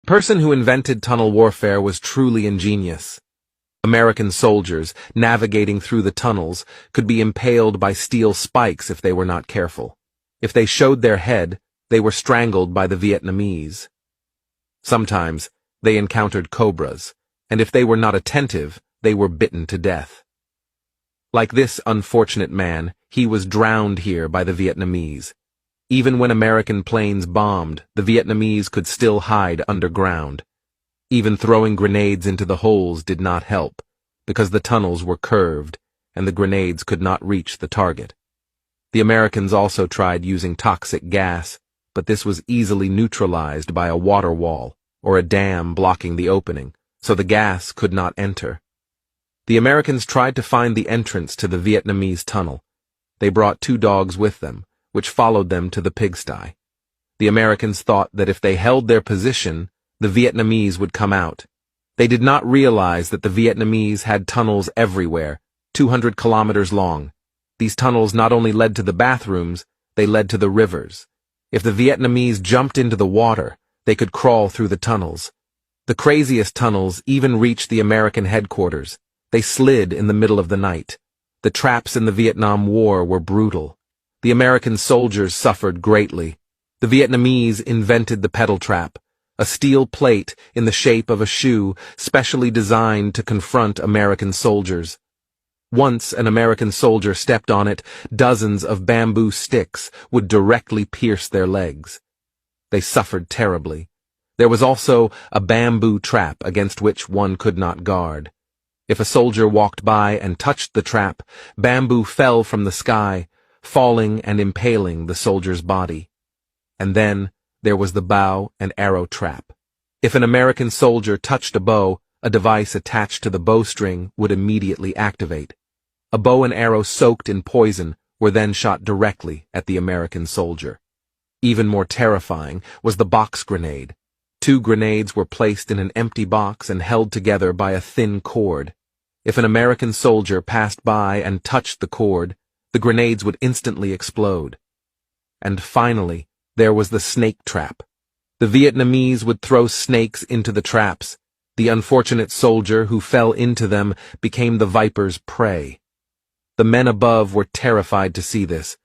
The person who invented tunnel warfare was truly ingenious. American soldiers, navigating through the tunnels, could be impaled by steel spikes if they were not careful. If they showed their head, they were strangled by the Vietnamese. Sometimes, they encountered cobras, and if they were not attentive, they were bitten to death. Like this unfortunate man, he was drowned here by the Vietnamese. Even when American planes bombed, the Vietnamese could still hide underground. Even throwing grenades into the holes did not help, because the tunnels were curved, and the grenades could not reach the target. The Americans also tried using toxic gas, but this was easily neutralized by a water wall, or a dam blocking the opening, so the gas could not enter. The Americans tried to find the entrance to the Vietnamese tunnel. They brought 2 dogs with them, which followed them to the pigsty. The Americans thought that if they held their position, the Vietnamese would come out. They did not realize that the Vietnamese had tunnels everywhere, 200 kilometers long. These tunnels not only led to the bathrooms, they led to the rivers. If the Vietnamese jumped into the water, they could crawl through the tunnels. The craziest tunnels even reached the American headquarters. They slid in the middle of the night. The traps in the Vietnam War were brutal. The American soldiers suffered greatly. The Vietnamese invented the pedal trap, a steel plate in the shape of a shoe specially designed to confront American soldiers. Once an American soldier stepped on it, dozens of bamboo sticks would directly pierce their legs. They suffered terribly. There was also a bamboo trap against which one could not guard. If a soldier walked by and touched the trap, bamboo fell from the sky, falling and impaling the soldier's body. And then there was the bow and arrow trap. If an American soldier touched a bow, a device attached to the bowstring would immediately activate. A bow and arrow soaked in poison were then shot directly at the American soldier. Even more terrifying was the box grenade. 2 grenades were placed in an empty box and held together by a thin cord. If an American soldier passed by and touched the cord, the grenades would instantly explode. And finally, there was the snake trap. The Vietnamese would throw snakes into the traps. The unfortunate soldier who fell into them became the viper's prey. The men above were terrified to see this,